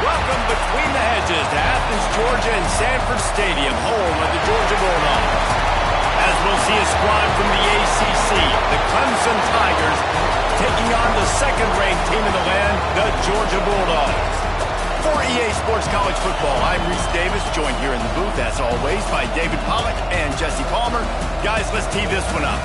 Welcome between the hedges to Athens, Georgia and Sanford Stadium, home of the Georgia Bulldogs. As we'll see a squad from the ACC, the Clemson Tigers, taking on the second-ranked team in the land, the Georgia Bulldogs. For EA Sports College Football, I'm Reese Davis, joined here in the booth, as always, by David Pollack and Jesse Palmer. Guys, let's tee this one up.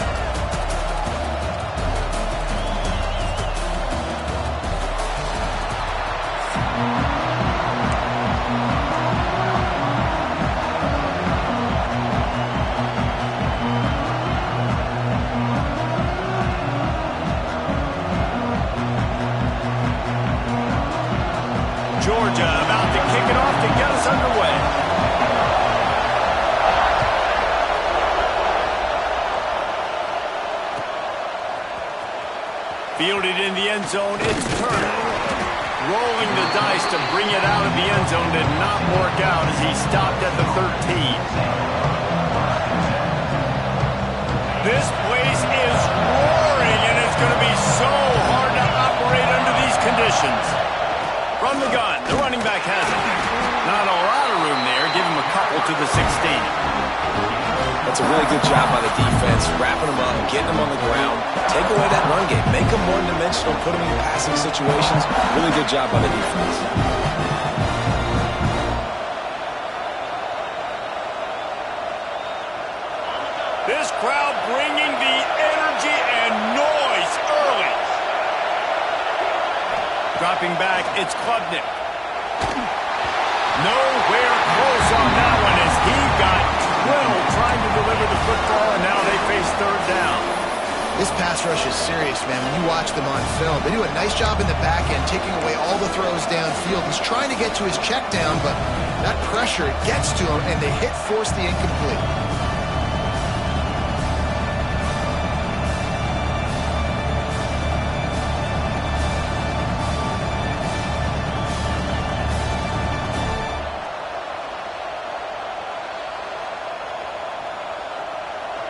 Georgia about to kick it off to get us underway. Fielded in the end zone, it's Turner. Rolling the dice to bring it out of the end zone did not work out as he stopped at the 13. This place is roaring, and it's going to be so hard to operate under these conditions. From the gun, the running back has it. Not a lot of room there. Give him a couple to the 16. That's a really good job by the defense, wrapping them up, getting them on the ground. Take away that run game. Make them one-dimensional, put them in passing situations. Really good job by the defense. This crowd bringing the energy and noise early. Dropping back, it's Klubnik. Nowhere close on that one as he got 12 trying to deliver the football, and now they face third down. This pass rush is serious, man. When you watch them on film, they do a nice job in the back end, taking away all the throws downfield. He's trying to get to his check down, but that pressure gets to him, and they force the incomplete.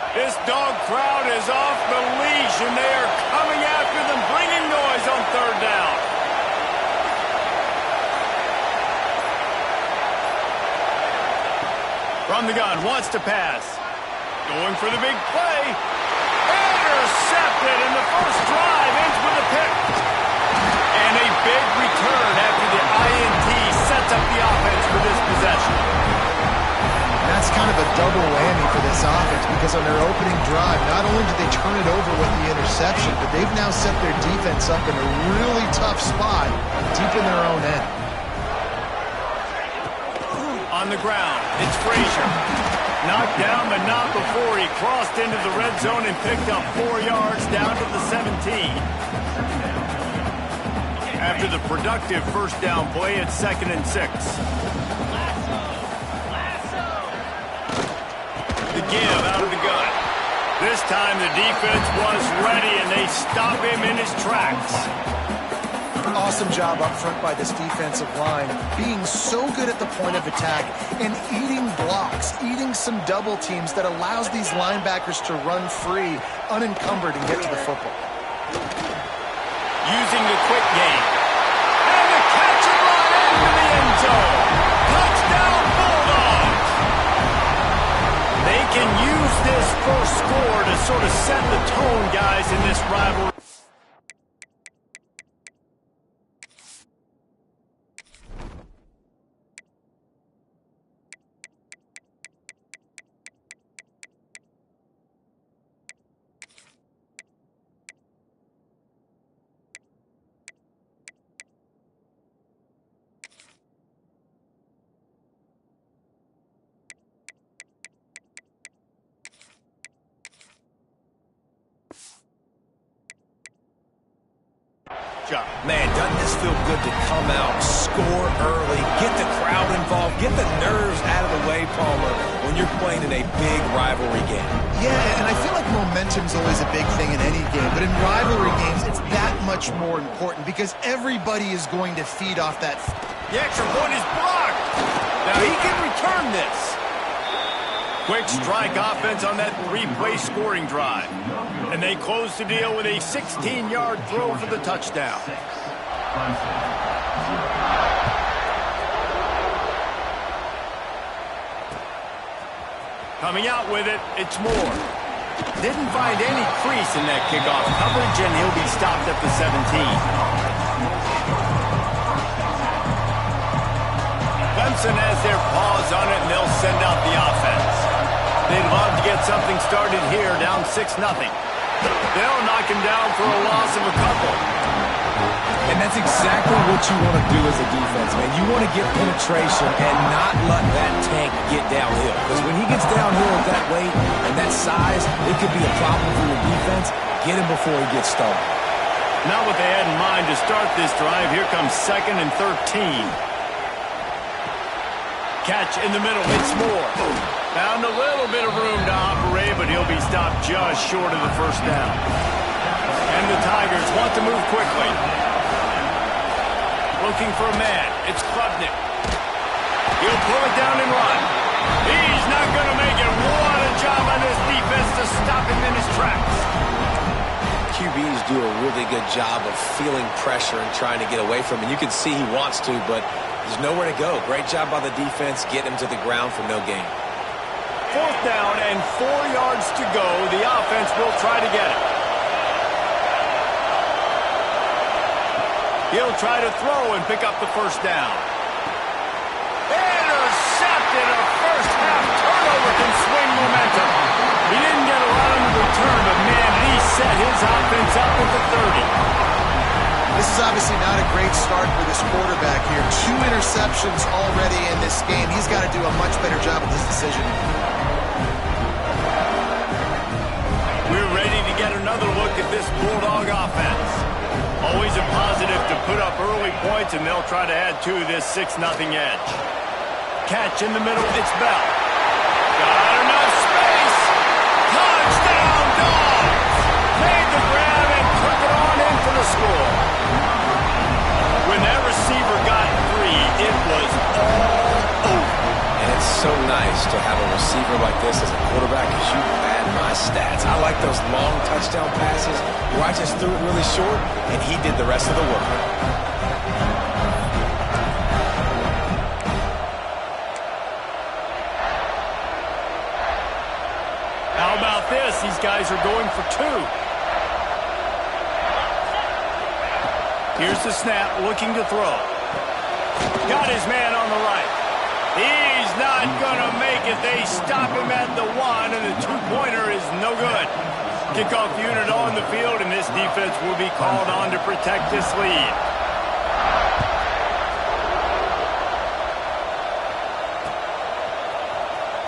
This dog crowd is off the leash, and they are coming after them, bringing noise on third down. From the gun, wants to pass. Going for the big play. Intercepted, and the first drive ends with a pick. And a big return after the INT sets up the offense for this possession. That's kind of a double whammy for this offense because on their opening drive, not only did they turn it over with the interception, but they've now set their defense up in a really tough spot deep in their own end. On the ground, it's Frazier. Knocked down, but not before he crossed into the red zone and picked up 4 yards down to the 17. After the productive first down play, it's 2nd and 6. The give out of the gun. This time the defense was ready, and they stop him in his tracks. Awesome job up front by this defensive line, being so good at the point of attack and eating blocks, eating some double teams that allows these linebackers to run free, unencumbered, and get to the football. Using the quick game. And the catch and run into the end zone. Touchdown Bulldogs! They can use this first score to sort of set the tone, guys, in this rivalry. Man, doesn't this feel good to come out, score early, get the crowd involved, get the nerves out of the way, Palmer, when you're playing in a big rivalry game? Yeah, and I feel like momentum's always a big thing in any game, but in rivalry games, it's that much more important because everybody is going to feed off that. The extra point is blocked. Now he can return this. Quick strike offense on that 3-play scoring drive. And they close the deal with a 16-yard throw for the touchdown. Coming out with it, it's Moore. Didn't find any crease in that kickoff coverage, and he'll be stopped at the 17. Clemson has their paws on it, and they'll send out the offense. They'd love to get something started here, down 6-0. They'll knock him down for a loss of a couple. And that's exactly what you want to do as a defense, man. You want to get penetration and not let that tank get downhill. Because when he gets downhill at that weight and that size, it could be a problem for your defense. Get him before he gets started. Not what they had in mind to start this drive. Here comes 2nd and 13. Catch in the middle. It's Moore. Found a little bit of room to operate, but he'll be stopped just short of the first down. And the Tigers want to move quickly. Looking for a man. It's Klubnik. He'll pull it down and run. He's not going to make it. What a job on this defense to stop him in his tracks. QBs do a really good job of feeling pressure and trying to get away from him. You can see he wants to, but there's nowhere to go. Great job by the defense getting him to the ground for no gain. 4th down and 4 yards to go. The offense will try to get it. He'll try to throw and pick up the first down. Intercepted. A first-half turnover can swing momentum. He didn't get a lot on the return, but, man, he set his offense up at the 30. This is obviously not a great start for this quarterback here. 2 interceptions already in this game. He's got to do a much better job with this decision. We're ready to get another look at this Bulldog offense. Always a positive to put up early points, and they'll try to add to this 6-0 edge. Catch in the middle, it's Bell. Got enough space. Touchdown, Dogs! Made the grab and took it on in for the score. When that receiver got free, it was all over. And it's so nice to have a receiver like this as a quarterback because you pad my stats. I like those long touchdown passes where I just threw it really short and he did the rest of the work. How about this? These guys are going for 2. Here's the snap, looking to throw. Got his man on the right. He's not going to make it. They stop him at the 1, and the 2-pointer is no good. Kickoff unit on the field, and this defense will be called on to protect this lead.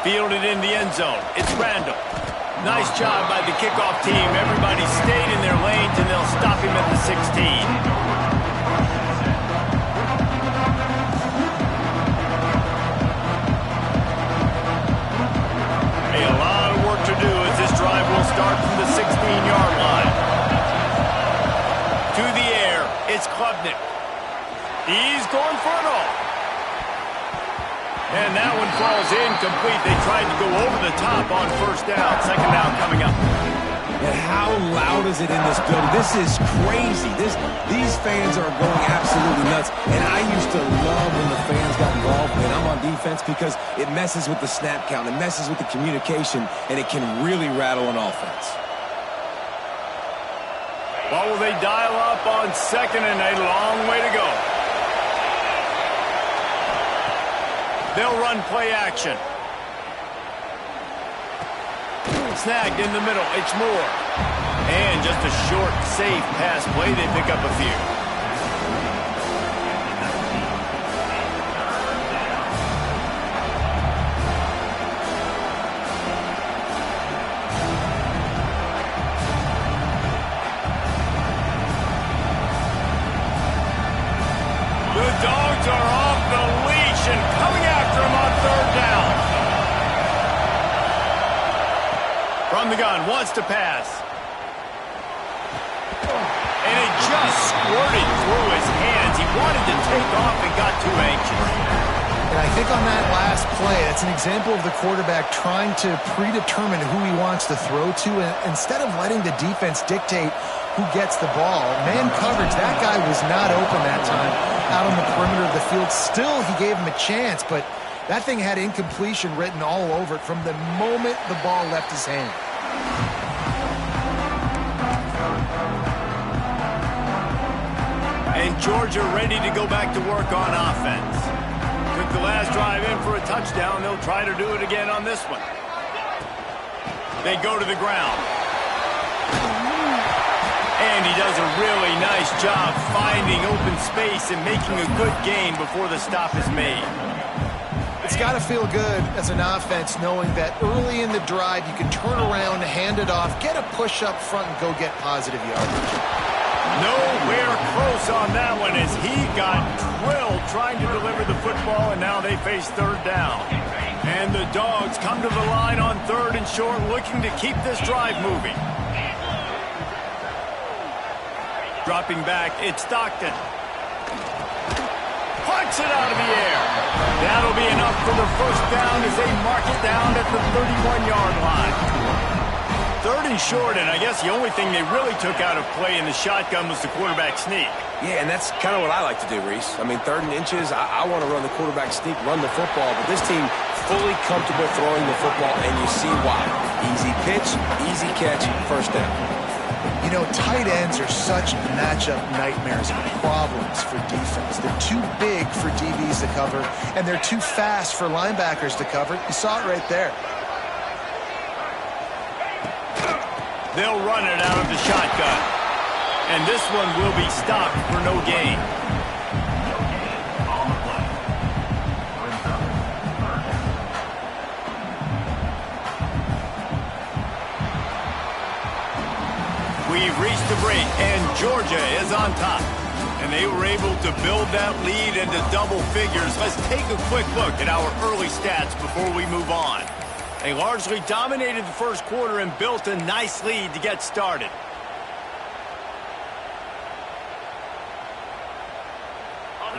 Fielded in the end zone. It's Randall. Nice job by the kickoff team. Everybody stayed in their lanes, and they'll stop him at the 16. A lot of work to do as this drive will start from the 16-yard line. To the air, it's Klubnik. He's going for it all. And that one falls incomplete. They tried to go over the top on first down. 2nd down coming up. And how loud is it in this building? This is crazy. These fans are going absolutely nuts. And I used to love when the fans got involved when I'm on defense because it messes with the snap count. It messes with the communication, and it can really rattle an offense. What will they dial up on 2nd and a long way to go? They'll run play action. Snagged in the middle. It's Moore. And just a short, safe pass play. They pick up a few. The Dogs are off the leash and coming after him on 3rd down. From the gun, wants to pass. And it just squirted through his hands. He wanted to take off and got too anxious. And I think on that last play, that's an example of the quarterback trying to predetermine who he wants to throw to, and instead of letting the defense dictate who gets the ball. Man coverage, that guy was not open that time out on the perimeter of the field. Still, he gave him a chance, but That thing had incompletion written all over it from the moment the ball left his hand. And Georgia ready to go back to work on offense. Took the last drive in for a touchdown. They'll try to do it again on this one. They go to the ground. And he does a really nice job finding open space and making a good gain before the stop is made. It's got to feel good as an offense knowing that early in the drive you can turn around, hand it off, get a push up front, and go get positive yardage. Nowhere close on that one as he got drilled trying to deliver the football, and now they face third down. And the Dogs come to the line on 3rd and short, looking to keep this drive moving. Dropping back, it's Stockton. Punts it out of the air. That'll be enough for the first down as they mark it down at the 31-yard line. 3rd and short, and I guess the only thing they really took out of play in the shotgun was the quarterback sneak. Yeah, and that's kind of what I like to do, Reese. I mean, 3rd and inches, I want to run the quarterback sneak, run the football, but this team fully comfortable throwing the football, and you see why. Easy pitch, easy catch, first down. You know, tight ends are such matchup nightmares and problems for defense. They're too big for DBs to cover, and they're too fast for linebackers to cover. You saw it right there. They'll run it out of the shotgun. And this one will be stopped for no gain. We've reached the break, and Georgia is on top. And they were able to build that lead into double figures. Let's take a quick look at our early stats before we move on. They largely dominated the first quarter and built a nice lead to get started.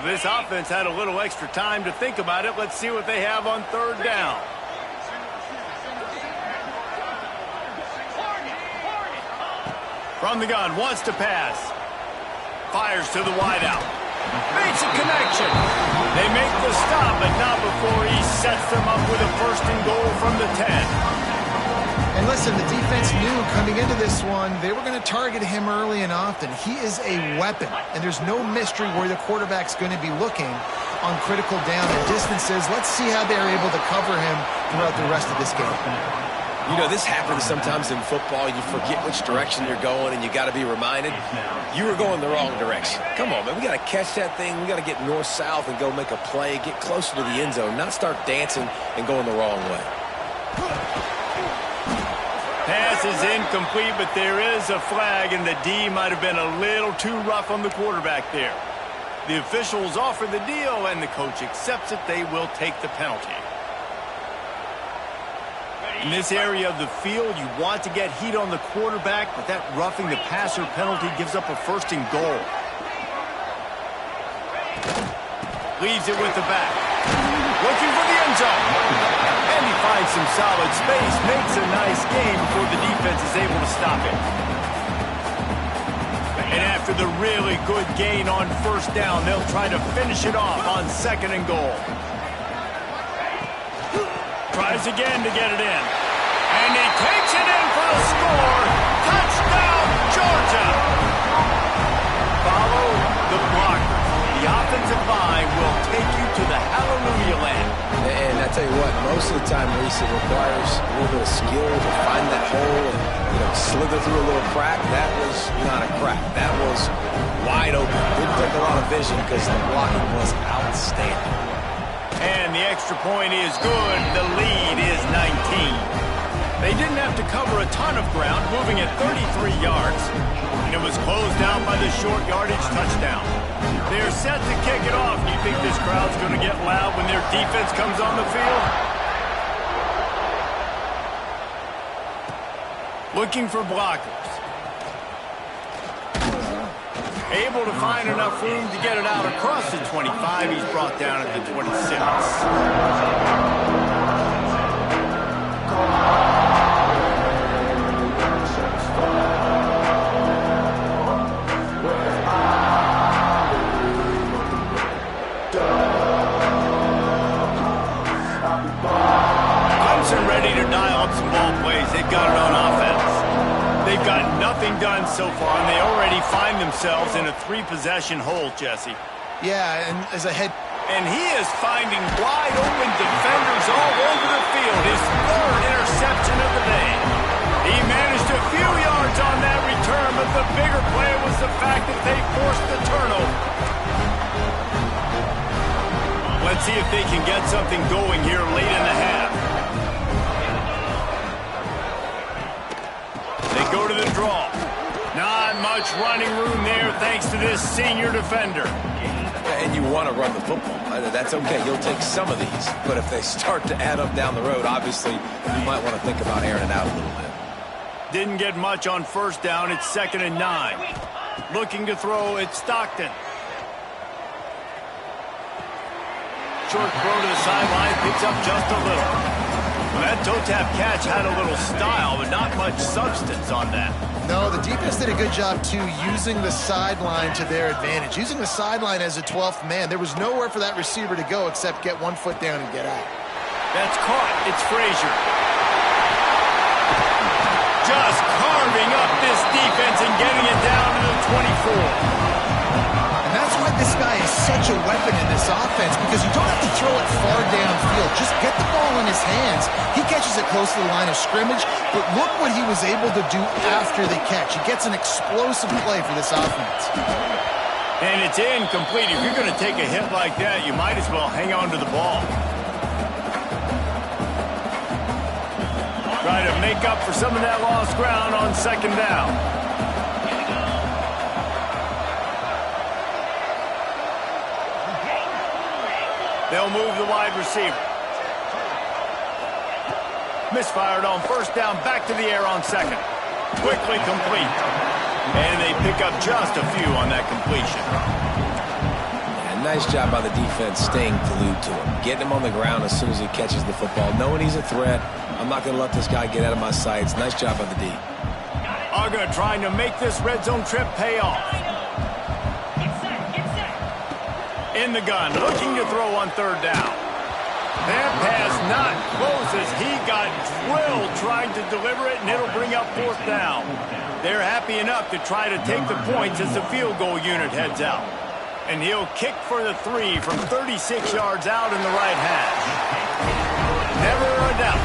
This offense had a little extra time to think about it. Let's see what they have on 3rd down. From the gun, wants to pass. Fires to the wideout. Makes a connection. They make the stop, but not before he sets them up with a 1st and goal from the 10. And listen, the defense knew coming into this one, they were going to target him early and often. He is a weapon, and there's no mystery where the quarterback's going to be looking on critical down and distances. Let's see how they're able to cover him throughout the rest of this game. You know, this happens sometimes in football. You forget which direction you're going, and you got to be reminded you were going the wrong direction. Come on, man. We got to catch that thing. We got to get north-south and go make a play, get closer to the end zone, not start dancing and going the wrong way. Pass is incomplete, but there is a flag, and the D might have been a little too rough on the quarterback there. The officials offer the deal, and the coach accepts it. They will take the penalty. In this area of the field, you want to get heat on the quarterback, but that roughing the passer penalty gives up a 1st and goal. Leaves it with the back. Looking for the end zone. And he finds some solid space, makes a nice game before the defense is able to stop it. And after the really good gain on 1st down, they'll try to finish it off on 2nd and goal. Tries again to get it in. And he takes it in for the score. Touchdown, Georgia! Follow the blocker. The offensive line will take you to the hallelujah land. And I tell you what, most of the time, Reese, it requires a little bit of skill to find that hole and, slither through a little crack. That was not a crack. That was wide open. Didn't take a lot of vision because the blocking was outstanding. And the extra point is good. The lead is 19. They didn't have to cover a ton of ground, moving at 33 yards. And it was closed out by the short yardage touchdown. They're set to kick it off. Do you think this crowd's going to get loud when their defense comes on the field? Looking for blockers. Able to find enough room to get it out across the 25. He's brought down at the 26. getting done so far, and they already find themselves in a 3-possession hole, Jesse. Yeah, and as a head... And he is finding wide open defenders all over the field. His 3rd interception of the day. He managed a few yards on that return, but the bigger play was the fact that they forced the turnover. Let's see if they can get something going here late in the half. They go to the draw. Not much running room there thanks to this senior defender. And you want to run the football. That's okay. You'll take some of these. But if they start to add up down the road, obviously, you might want to think about airing it out a little bit. Didn't get much on first down. It's 2nd and 9. Looking to throw, it's Stockton. Short throw to the sideline, picks up just a little. Well, that toe-tap catch had a little style, but not much substance on that. No, the defense did a good job, too, using the sideline to their advantage. Using the sideline as a 12th man. There was nowhere for that receiver to go except get 1 foot down and get out. That's caught. It's Frazier. Just carving up this defense and getting it down to the 24. And that's why this guy is such a weapon in this offense, because you don't have to throw it far downfield. Just get the ball in his hands. He catches it close to the line of scrimmage, but look what he was able to do after the catch. He gets an explosive play for this offense. And it's incomplete. If you're going to take a hit like that, you might as well hang on to the ball. Try to make up for some of that lost ground on 2nd down. They'll move the wide receiver. Misfired on first down, back to the air on 2nd. Quickly complete. And they pick up just a few on that completion. Yeah, nice job by the defense staying glued to him. Getting him on the ground as soon as he catches the football. Knowing he's a threat. I'm not going to let this guy get out of my sights. Nice job by the D. Uga trying to make this red zone trip pay off. In the gun, looking to throw on 3rd down. That pass not close as he got drilled trying to deliver it, and it'll bring up 4th down. They're happy enough to try to take the points as the field goal unit heads out. And he'll kick for the 3 from 36 yards out in the right hash. Never a doubt.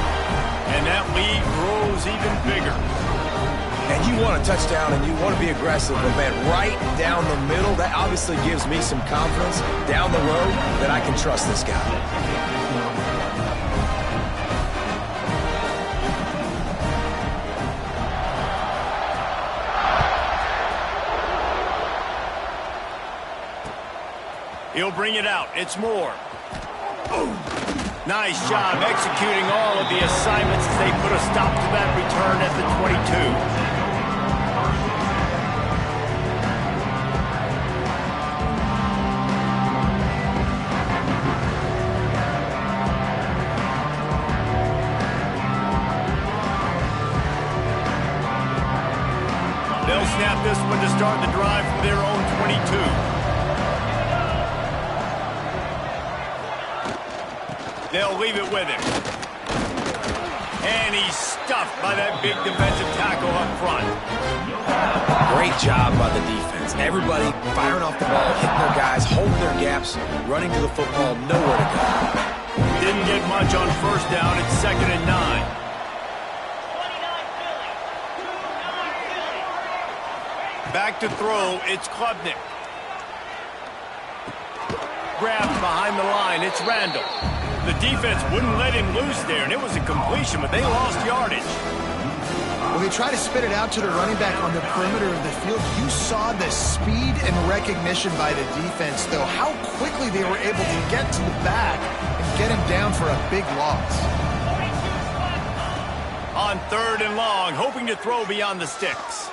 And that lead grows even bigger. And you want a touchdown and you want to be aggressive, but man, right down the middle, that obviously gives me some confidence down the road that I can trust this guy. He'll bring it out. It's Moore. Nice job executing all of the assignments as they put a stop to that return at the 22. They'll snap this one to start the drive from their own 22. They'll leave it with him. And he's stuffed by that big defensive tackle up front. Great job by the defense. Everybody firing off the ball, hitting their guys, holding their gaps, running to the football, nowhere to go. Didn't get much on first down. It's 2nd and 9. Back to throw, it's Klubnik. Grabbed behind the line, it's Randall. The defense wouldn't let him loose there, and it was a completion, but they lost yardage. When they try to spit it out to the running back on the perimeter of the field, you saw the speed and recognition by the defense, though, how quickly they were able to get to the back and get him down for a big loss. On 3rd and long, hoping to throw beyond the sticks.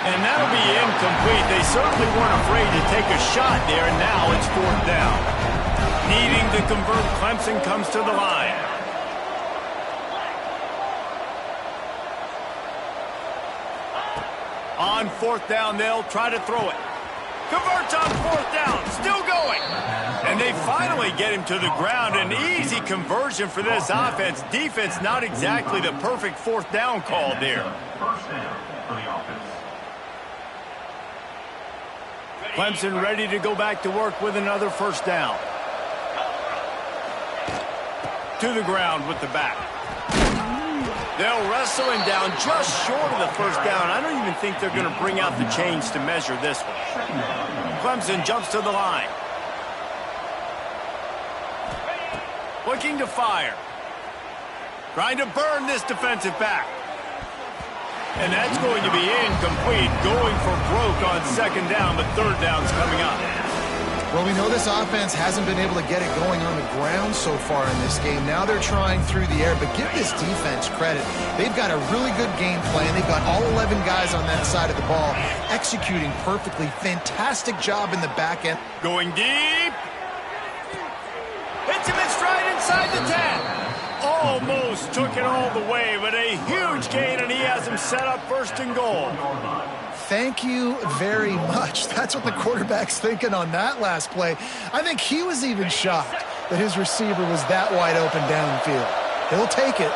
And that'll be incomplete. They certainly weren't afraid to take a shot there, and now it's 4th down. Needing to convert, Clemson comes to the line. On 4th down, they'll try to throw it. Converts on 4th down, still going. And And they finally get him to the ground. An easy conversion for this offense. Defense, not exactly the perfect fourth down call there. Clemson ready to go back to work with another first down. To the ground with the back. They'll wrestle him down just short of the first down. I don't even think they're going to bring out the chains to measure this one. Clemson jumps to the line. Looking to fire. Trying to burn this defensive back. And that's going to be incomplete. Going for broke on second down, but third down's coming up. Well, we know this offense hasn't been able to get it going on the ground so far in this game. Now they're trying through the air, but give this defense credit. They've got a really good game plan. They've got all 11 guys on that side of the ball executing perfectly. Fantastic job in the back end. Going deep. Hits him in stride inside the 10. Almost took it all the way, but a huge gain, and he has him set up first and goal. Thank you very much. That's what the quarterback's thinking on that last play. I think he was even shocked that his receiver was that wide open downfield. He'll take it.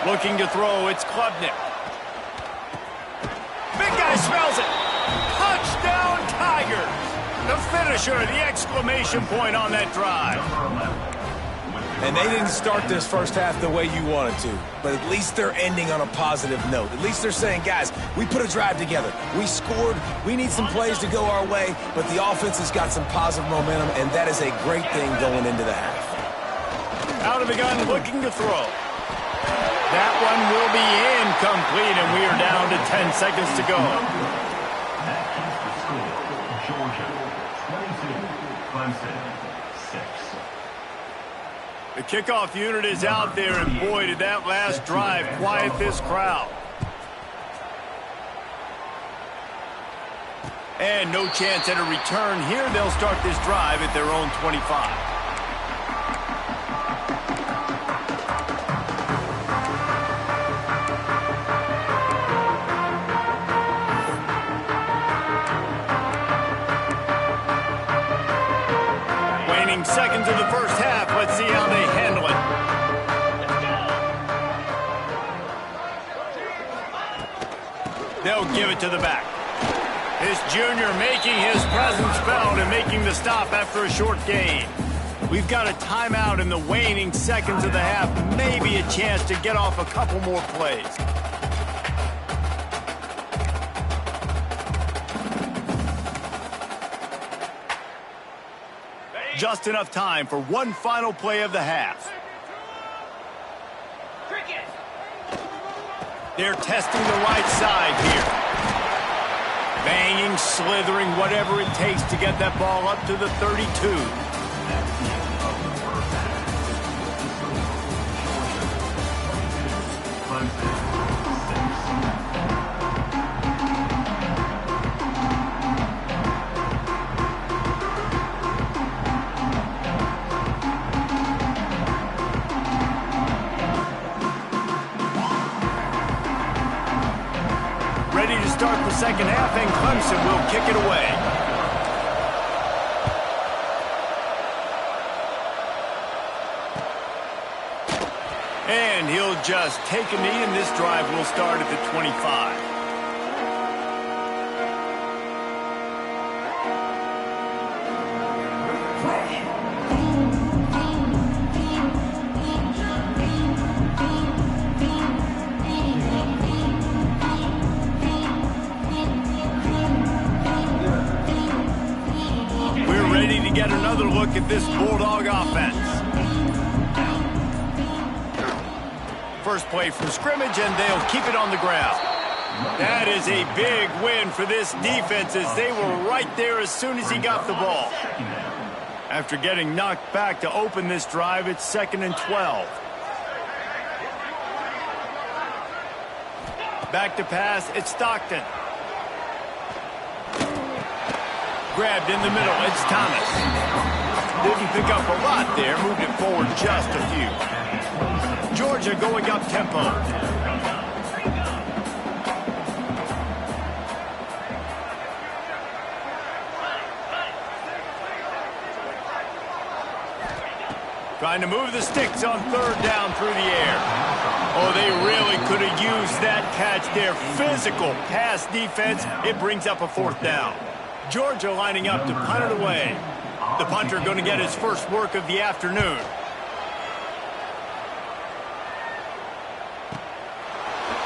Looking to throw, it's Klubnik. Big guy smells it. Touchdown Tigers. The finisher, the exclamation point on that drive. And they didn't start this first half the way you wanted to, but at least they're ending on a positive note. At least they're saying, guys, we put a drive together. We scored. We need some plays to go our way, but the offense has got some positive momentum, and that is a great thing going into the half. Out of the gun, looking to throw. That one will be incomplete, and we are down to 10 seconds to go. That is the score. Georgia 22, Clemson 6. The kickoff unit is out there, and boy, did that last drive quiet this crowd. And no chance at a return here. They'll start this drive at their own 25. Seconds of the first half. Let's see how they handle it. They'll give it to the back. This junior making his presence felt and making the stop after a short gain. We've got a timeout in the waning seconds of the half. Maybe a chance to get off a couple more plays. Just enough time for one final play of the half. They're testing the right side here. Banging, slithering, whatever it takes to get that ball up to the 32. Start the second half, and Clemson will kick it away. And he'll just take a knee, and this drive will start at the 25. Get another look at this Bulldog offense. First play from scrimmage, and they'll keep it on the ground. That is a big win for this defense, as they were right there as soon as he got the ball. After getting knocked back to open this drive, it's 2nd and 12. Back to pass, it's Stockton. Grabbed in the middle, it's Thomas. Didn't pick up a lot there, moved it forward just a few. Georgia going up tempo. Trying to move the sticks on third down through the air. Oh, they really could have used that catch there. Physical pass defense. It brings up a fourth down. Georgia lining up to punt it away. The punter going to get his first work of the afternoon.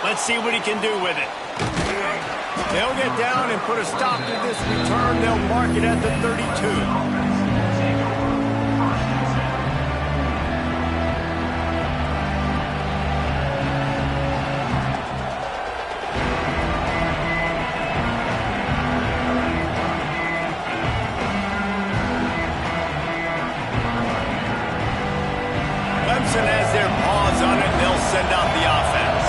Let's see what he can do with it. They'll get down and put a stop to this return. They'll mark it at the 32. Has their paws on it, they'll send out the offense.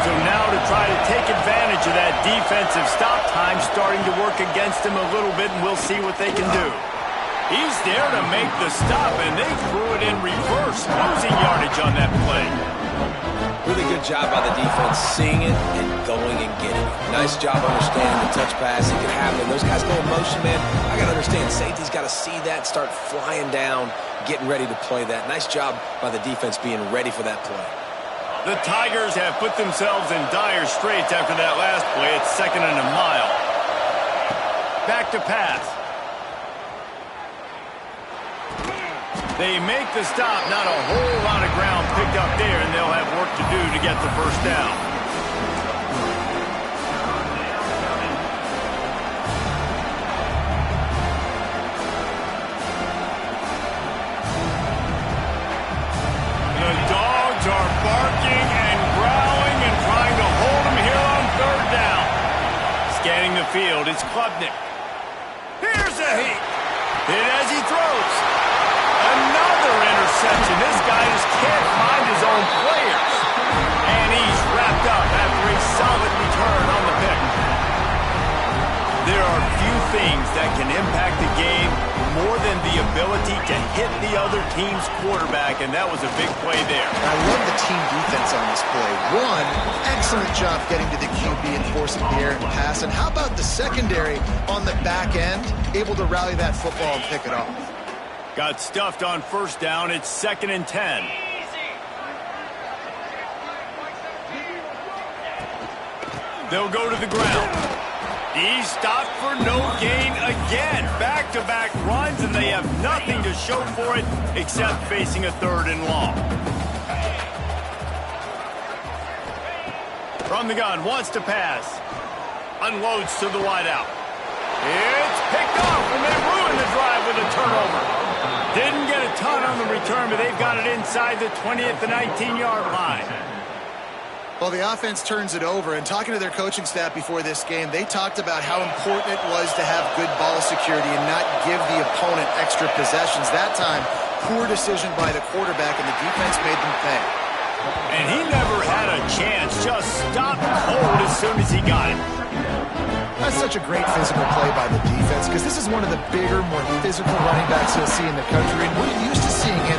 So now to try to take advantage of that defensive stop time starting to work against him a little bit, and we'll see what they can do. He's there to make the stop, and they threw it in reverse, losing yardage on that play. Really good job by the defense, seeing it and going and getting it. Nice job understanding the touch pass. It could happen. Those guys go in motion, man. I got to understand, safety's got to see that, start flying down, getting ready to play that. Nice job by the defense being ready for that play. The Tigers have put themselves in dire straits after that last play. It's 2nd and a mile. Back to pass. They make the stop. Not a whole lot of ground picked up there, and they'll have work to do to get the first down. The Dogs are barking and growling and trying to hold him here on third down. Scanning the field, it's Klubnik. Here's a hit. Hit as he throws. Another interception. This guy just can't find his own players. And he's wrapped up after a solid return on the pick. There are few things that can impact the game more than the ability to hit the other team's quarterback, and that was a big play there. I love the team defense on this play. One, excellent job getting to the QB and forcing the errant pass. And how about the secondary on the back end, able to rally that football and pick it off? Got stuffed on first down. It's 2nd and 10. They'll go to the ground. He's stopped for no gain again. Back-to-back runs, and they have nothing to show for it except facing a 3rd and long. From the gun, wants to pass. Unloads to the wideout. It's picked off, and they ruin the drive with a turnover. Didn't get a ton on the return, but they've got it inside the 20 at the 19-yard line. Well, the offense turns it over, and talking to their coaching staff before this game, they talked about how important it was to have good ball security and not give the opponent extra possessions. That time, poor decision by the quarterback, and the defense made them pay. And he never had a chance, just stopped cold as soon as he got it. That's such a great physical play by the defense, because this is one of the bigger, more physical running backs you'll see in the country, and we're used to seeing him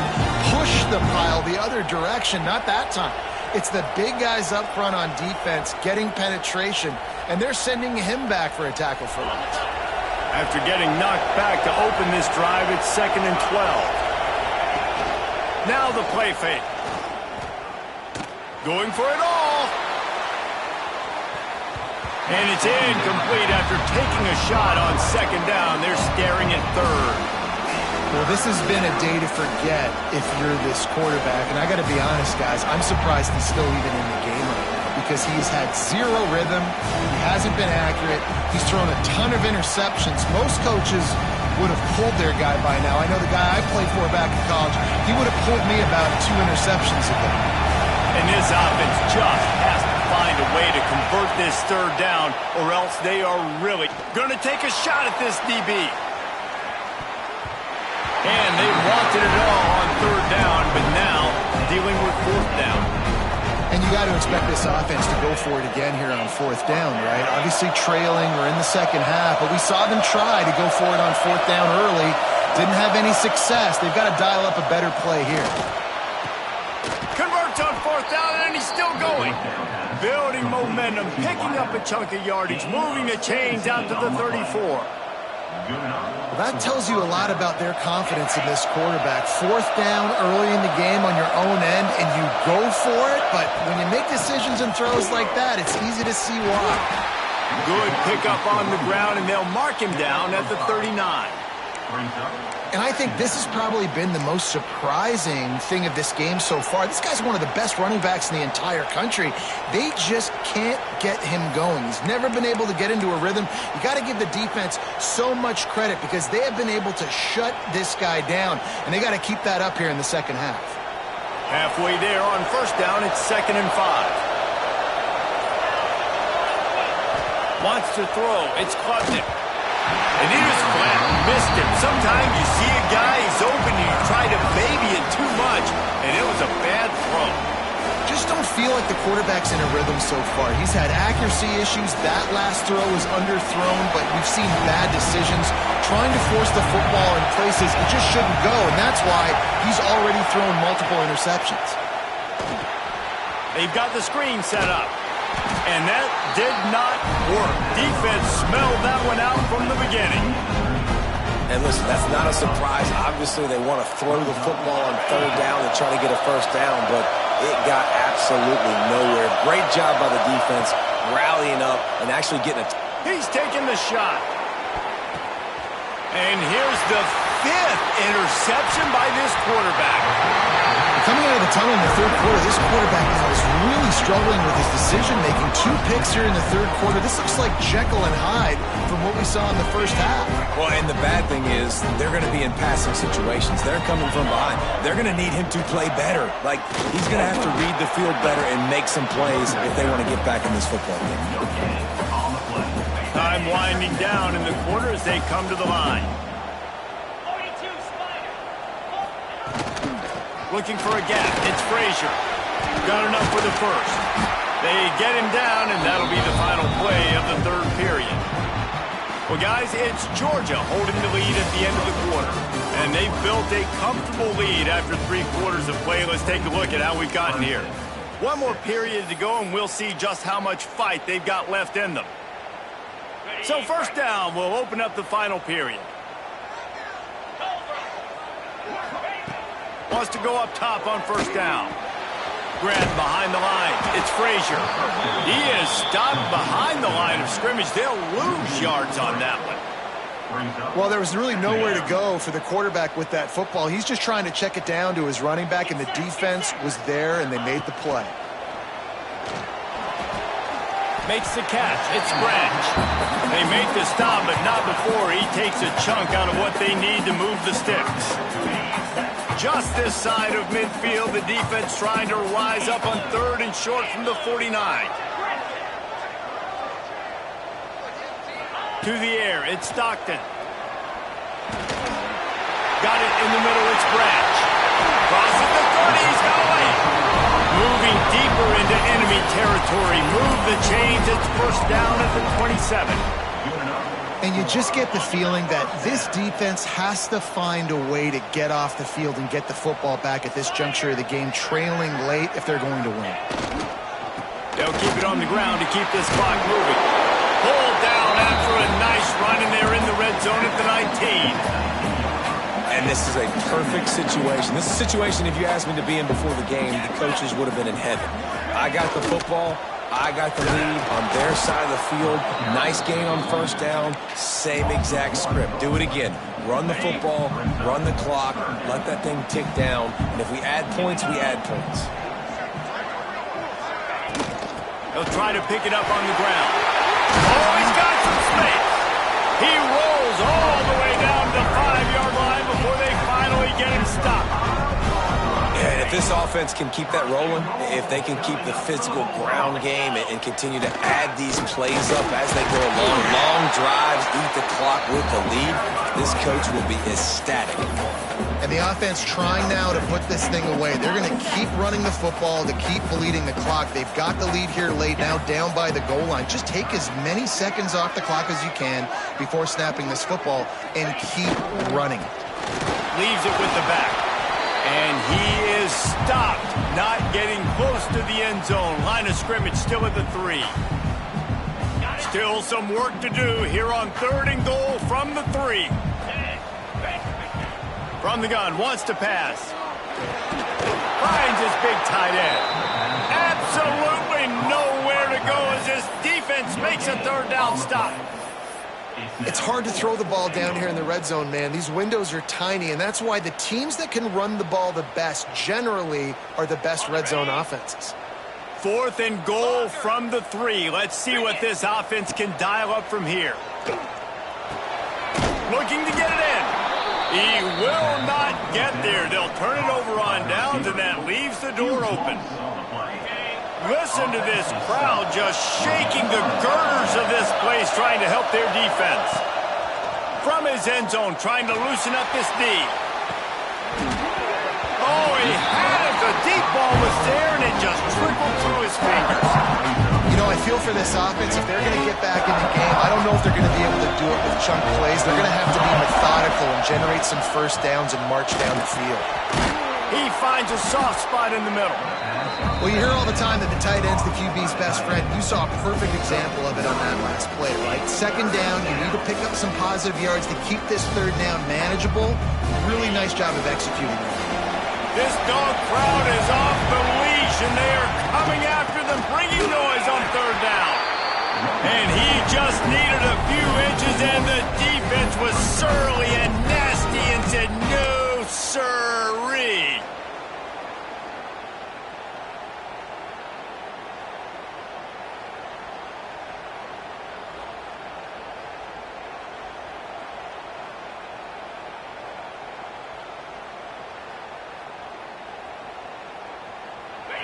push the pile the other direction, not that time. It's the big guys up front on defense getting penetration, and they're sending him back for a tackle for loss. After getting knocked back to open this drive, it's 2nd and 12. Now the play fake. Going for it all. And it's incomplete after taking a shot on 2nd down. They're staring at 3rd. Well, this has been a day to forget if you're this quarterback. And I got to be honest, guys, I'm surprised he's still even in the game right now because he's had zero rhythm. He hasn't been accurate. He's thrown a ton of interceptions. Most coaches would have pulled their guy by now. I know the guy I played for back in college, he would have pulled me about 2 interceptions ago. And this offense just has to find a way to convert this 3rd down, or else they are really going to take a shot at this DB. And they wanted it all on 3rd down, but now dealing with 4th down. And you got to expect this offense to go for it again here on 4th down, right? Obviously trailing, we're in the second half, but we saw them try to go for it on 4th down early. Didn't have any success. They've got to dial up a better play here. Converts on 4th down, and he's still going. Building momentum, picking up a chunk of yardage, moving the chains out to the 34. Well, that tells you a lot about their confidence in this quarterback. Fourth down early in the game on your own end, and you go for it, but when you make decisions and throws like that, it's easy to see why. Good pickup on the ground, and they'll mark him down at the 39. And I think this has probably been the most surprising thing of this game so far. This guy's one of the best running backs in the entire country. They just can't get him going. He's never been able to get into a rhythm. You got to give the defense so much credit because they have been able to shut this guy down, and they got to keep that up here in the second half. Halfway there on first down, it's 2nd and 5. Wants to throw. It's Klubnik. And he was flat. Missed him. Sometimes you see a guy, he's open, and you try to baby it too much, and it was a bad throw. Just don't feel like the quarterback's in a rhythm so far. He's had accuracy issues. That last throw was underthrown, but we've seen bad decisions. Trying to force the football in places it just shouldn't go, and that's why he's already thrown multiple interceptions. They've got the screen set up. And that did not work. Defense smelled that one out from the beginning. And listen, that's not a surprise. Obviously, they want to throw the football on third down and try to get a first down, but it got absolutely nowhere. Great job by the defense, rallying up and actually getting a... He's taking the shot. And here's the 5th interception by this quarterback. Coming out of the tunnel in the third quarter, this quarterback now is really struggling with his decision-making. 2 picks here in the third quarter. This looks like Jekyll and Hyde from what we saw in the first half. Well, and the bad thing is they're going to be in passing situations. They're coming from behind. They're going to need him to play better. Like, he's going to have to read the field better and make some plays if they want to get back in this football game. Time winding down in the quarter as they come to the line. Looking for a gap. It's Frazier. Got enough for the first. They get him down, and that'll be the final play of the third period. Well, guys, it's Georgia holding the lead at the end of the quarter. And they've built a comfortable lead after 3 quarters of play. Let's take a look at how we've gotten here. One more period to go, and we'll see just how much fight they've got left in them. So first down will open up the final period. Wants to go up top on first down. Grant behind the line. It's Frazier. He is stopped behind the line of scrimmage. They'll lose yards on that one. Well, there was really nowhere to go for the quarterback with that football. He's just trying to check it down to his running back, and the defense was there, and they made the play. Makes the catch. It's Branch. They make the stop, but not before he takes a chunk out of what they need to move the sticks. Just this side of midfield, the defense trying to rise up on 3rd and short from the 49. To the air, it's Stockton. Got it in the middle, it's Branch. Crosses the 30, he's going. Moving deeper into enemy territory. Move the chains, it's first down at the 27. And you just get the feeling that this defense has to find a way to get off the field and get the football back at this juncture of the game, trailing late if they're going to win. They'll keep it on the ground to keep this clock moving. Pulled down after a nice run, and they're in the red zone at the 19. And this is a perfect situation. This is a situation, if you asked me to be in before the game, the coaches would have been in heaven. I got the football. I got the lead on their side of the field. Nice gain on first down. Same exact script. Do it again. Run the football, run the clock, let that thing tick down. And if we add points, we add points. They'll try to pick it up on the ground. Oh, he's got some space. He rolls all the way down to the 5-yard line before they finally get him stopped. And if this offense can keep that rolling, if they can keep the physical ground game and continue to add these plays up as they go along, long drives, eat the clock with the lead, this coach will be ecstatic. And the offense trying now to put this thing away. They're going to keep running the football to keep bleeding the clock. They've got the lead here late, now down by the goal line. Just take as many seconds off the clock as you can before snapping this football and keep running. Leaves it with the back. And he is stopped, not getting close to the end zone. Line of scrimmage still at the 3. Still some work to do here on 3rd and goal from the 3. From the gun, wants to pass. Finds his big tight end. Absolutely nowhere to go as this defense makes a 3rd down stop. It's hard to throw the ball down here in the red zone, man. These windows are tiny, and that's why the teams that can run the ball the best generally are the best red zone offenses. 4th and goal from the 3. Let's see what this offense can dial up from here. Looking to get it in. He will not get there. They'll turn it over on downs, and that leaves the door open. Listen to this crowd just shaking the girders of this place, trying to help their defense. From his end zone, trying to loosen up this D. Oh, he had it. The deep ball was there, and it just trickled through his fingers. You know, I feel for this offense, if they're going to get back in the game, I don't know if they're going to be able to do it with chunk plays. They're going to have to be methodical and generate some first downs and march down the field. He finds a soft spot in the middle. Well, you hear all the time that the tight end's the QB's best friend. You saw a perfect example of it on that last play, right? 2nd down, you need to pick up some positive yards to keep this 3rd down manageable. Really nice job of executing that. This dog crowd is off the leash, and they are coming after them, bringing noise on 3rd down. And he just needed a few inches, and the defense was surly and nasty and said, no, sirree.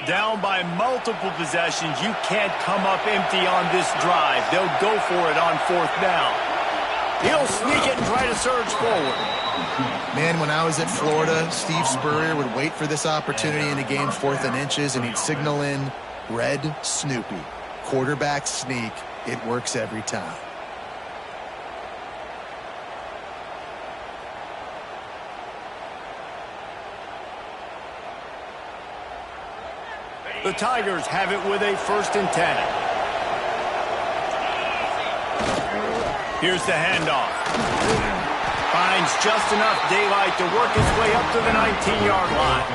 Down by multiple possessions, you can't come up empty on this drive. They'll go for it on 4th down. He'll sneak it and try to surge forward. Man, when I was at Florida, Steve Spurrier would wait for this opportunity in a game 4th and inches, and he'd signal in Red Snoopy. Quarterback sneak. It works every time. The Tigers have it with a 1st and 10. Here's the handoff. Finds just enough daylight to work his way up to the 19-yard line.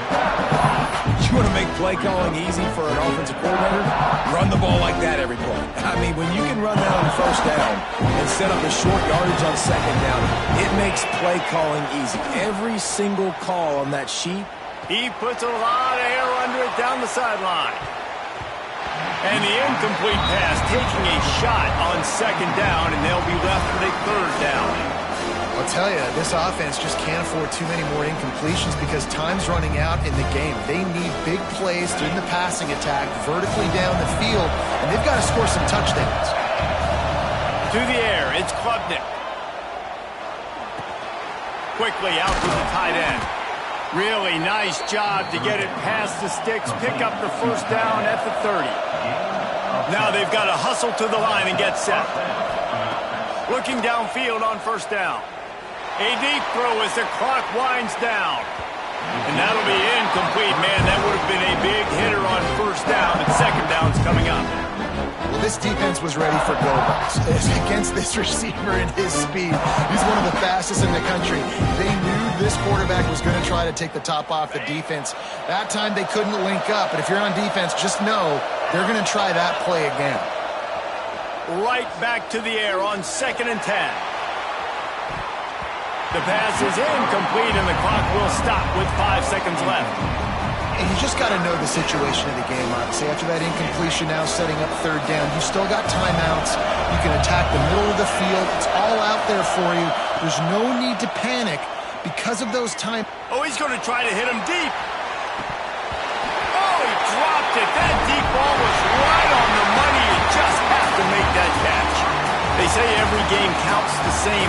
You want to make play calling easy for an offensive coordinator? Run the ball like that every play. I mean, when you can run that on 1st down and set up a short yardage on 2nd down, it makes play calling easy. Every single call on that sheet. He puts a lot of air under it down the sideline. And the incomplete pass taking a shot on 2nd down, and they'll be left with a 3rd down. I'll tell you, this offense just can't afford too many more incompletions because time's running out in the game. They need big plays during the passing attack, vertically down the field, and they've got to score some touchdowns. To the air, it's Klubnik. Quickly out to the tight end. Really nice job to get it past the sticks, pick up the 1st down at the 30. Now they've got to hustle to the line and get set. Looking downfield on 1st down. A deep throw as the clock winds down. And that'll be incomplete, man. That would have been a big hitter on 1st down, but 2nd down's coming up. Well, this defense was ready for go-balls. Against this receiver and his speed, he's one of the fastest in the country. They knew this quarterback was going to try to take the top off the defense. That time they couldn't link up, but if you're on defense, just know they're going to try that play again. Right back to the air on 2nd and 10. The pass is incomplete, and the clock will stop with 5 seconds left. And you just got to know the situation of the game, obviously. After that incompletion, now setting up 3rd down, you still got timeouts. You can attack the middle of the field. It's all out there for you. There's no need to panic because of those time. Oh, he's going to try to hit him deep. Oh, he dropped it. That deep ball was right on the money. You just have to make that catch. They say every game counts the same.